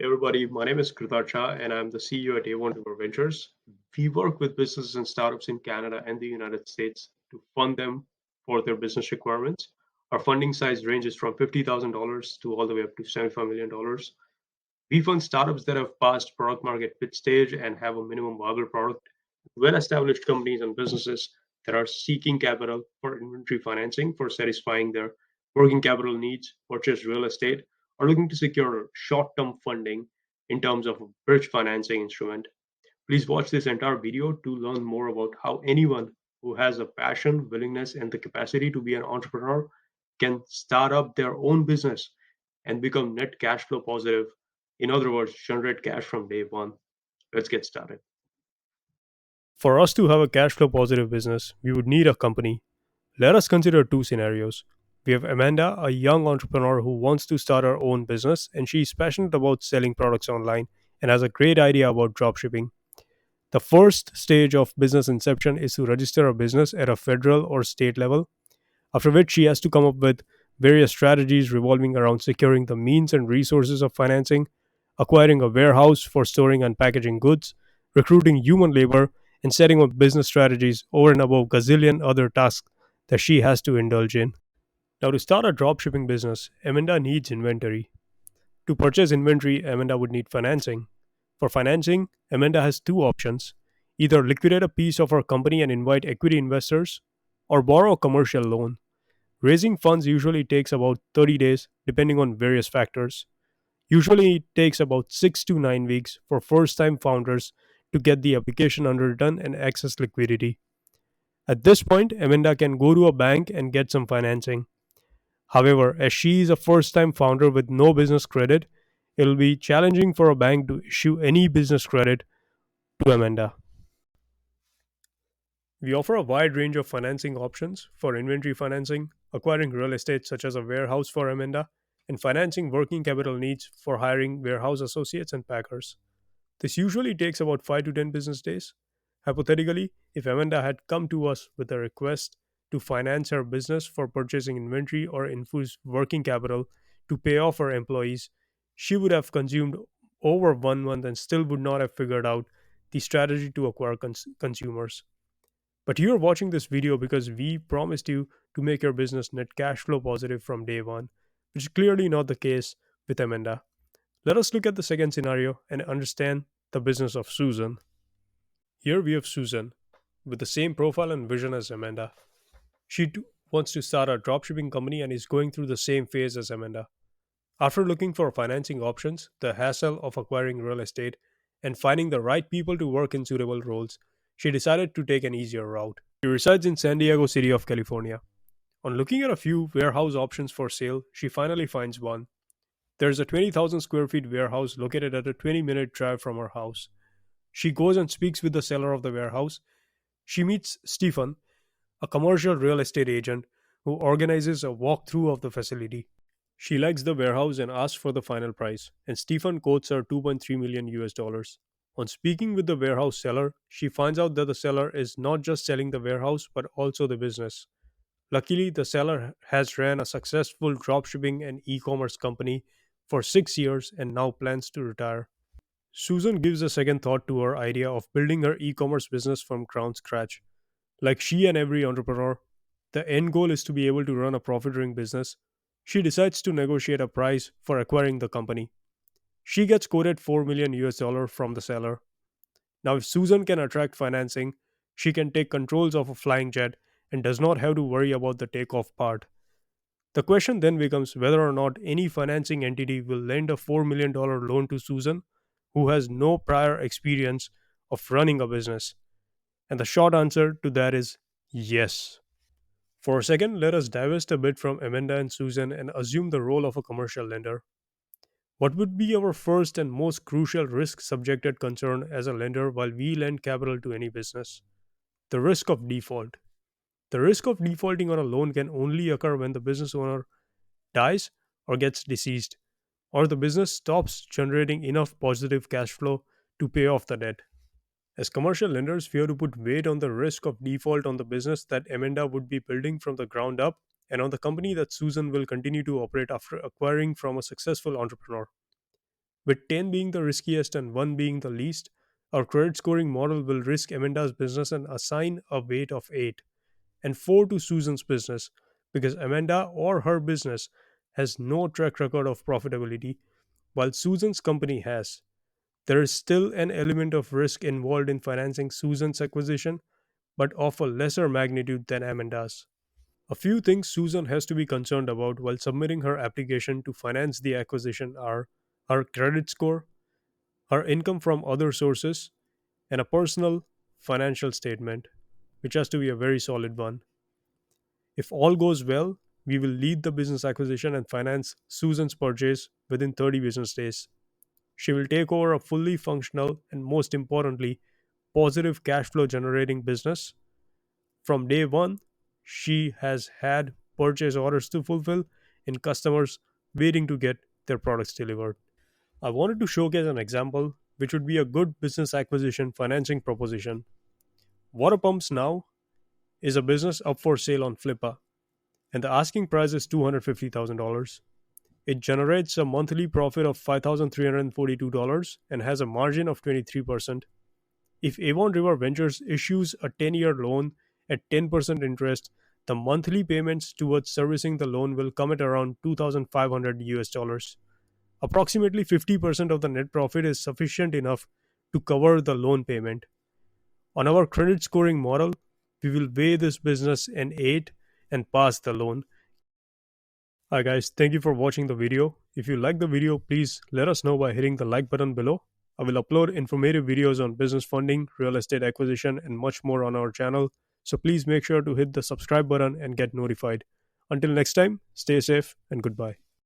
Hey everybody, my name is Krutarth Shah and I'm the CEO at Avon River Ventures. We work with businesses and startups in Canada and the United States to fund them for their business requirements. Our funding size ranges from $50,000 to all the way up to $75 million. Dollars. We fund startups that have passed product market fit stage and have a minimum viable product, well established companies and businesses that are seeking capital for inventory financing for satisfying their working capital needs, purchase real estate, or looking to secure short term funding in terms of a bridge financing instrument. Please watch this entire video to learn more about how anyone who has a passion, willingness, and the capacity to be an entrepreneur can start up their own business and become net cash flow positive. In other words, generate cash from day one. Let's get started. For us to have a cash flow positive business, we would need a company. Let us consider two scenarios. We have Amanda, a young entrepreneur who wants to start her own business, and she is passionate about selling products online and has a great idea about dropshipping. The first stage of business inception is to register a business at a federal or state level, after which she has to come up with various strategies revolving around securing the means and resources of financing, acquiring a warehouse for storing and packaging goods, recruiting human labor, and setting up business strategies over and above gazillion other tasks that she has to indulge in. Now, to start a dropshipping business, Amanda needs inventory. To purchase inventory, Amanda would need financing. For financing, Amanda has two options: either liquidate a piece of her company and invite equity investors, or borrow a commercial loan. Raising funds usually takes about 30 days, depending on various factors. Usually, it takes about 6 to 9 weeks for first time founders to get the application underdone and access liquidity. At this point, Amanda can go to a bank and get some financing. However, as she is a first time founder with no business credit, it will be challenging for a bank to issue any business credit to Amanda. We offer a wide range of financing options for inventory financing, acquiring real estate such as a warehouse for Amanda, and financing working capital needs for hiring warehouse associates and packers. This usually takes about 5 to 10 business days. Hypothetically, if Amanda had come to us with a request to finance her business for purchasing inventory or infuse working capital to pay off her employees, she would have consumed over 1 month and still would not have figured out the strategy to acquire consumers. But you are watching this video because we promised you to make your business net cash flow positive from day one, which is clearly not the case with Amanda. Let us look at the second scenario and understand the business of Susan. Here we have Susan, with the same profile and vision as Amanda. She too wants to start a dropshipping company and is going through the same phase as Amanda. After looking for financing options, the hassle of acquiring real estate, and finding the right people to work in suitable roles, she decided to take an easier route. She resides in San Diego City of California. On looking at a few warehouse options for sale, she finally finds one. There's a 20,000 square feet warehouse located at a 20-minute drive from her house. She goes and speaks with the seller of the warehouse. She meets Stephen, a commercial real estate agent who organizes a walkthrough of the facility. She likes the warehouse and asks for the final price, and Stephen quotes her 2.3 million US dollars. On speaking with the warehouse seller, she finds out that the seller is not just selling the warehouse but also the business. Luckily, the seller has ran a successful dropshipping and e-commerce company for 6 years and now plans to retire. Susan gives a second thought to her idea of building her e-commerce business from ground scratch. Like she and every entrepreneur, the end goal is to be able to run a profit-ring business. She decides to negotiate a price for acquiring the company. She gets quoted 4 million US dollar from the seller. Now, if Susan can attract financing, she can take controls of a flying jet and does not have to worry about the takeoff part. The question then becomes whether or not any financing entity will lend a $4 million loan to Susan, who has no prior experience of running a business. And the short answer to that is yes. For a second, let us divest a bit from Amanda and Susan and assume the role of a commercial lender. What would be our first and most crucial risk subjected concern as a lender while we lend capital to any business? The risk of default. The risk of defaulting on a loan can only occur when the business owner dies or gets deceased, or the business stops generating enough positive cash flow to pay off the debt. As commercial lenders, we have to put weight on the risk of default on the business that Amanda would be building from the ground up and on the company that Susan will continue to operate after acquiring from a successful entrepreneur. With 10 being the riskiest and 1 being the least, our credit scoring model will risk Amanda's business and assign a weight of 8 and 4 to Susan's business because Amanda or her business has no track record of profitability while Susan's company has. There is still an element of risk involved in financing Susan's acquisition, but of a lesser magnitude than Amanda's. A few things Susan has to be concerned about while submitting her application to finance the acquisition are her credit score, her income from other sources, and a personal financial statement, which has to be a very solid one. If all goes well, we will lead the business acquisition and finance Susan's purchase within 30 business days. She will take over a fully functional and, most importantly, positive cash flow generating business. From day one, she has had purchase orders to fulfill and customers waiting to get their products delivered. I wanted to showcase an example which would be a good business acquisition financing proposition. Water Pumps Now is a business up for sale on Flippa, and the asking price is $250,000. It generates a monthly profit of $5,342 and has a margin of 23%. If Avon River Ventures issues a 10-year loan at 10% interest, the monthly payments towards servicing the loan will come at around 2,500 US dollars. Approximately 50% of the net profit is sufficient enough to cover the loan payment. On our credit scoring model, we will weigh this business an 8 and pass the loan. Hi guys, thank you for watching the video. If you like the video, please let us know by hitting the like button below. I will upload informative videos on business funding, real estate acquisition, and much more on our channel. So please make sure to hit the subscribe button and get notified. Until next time, stay safe and goodbye.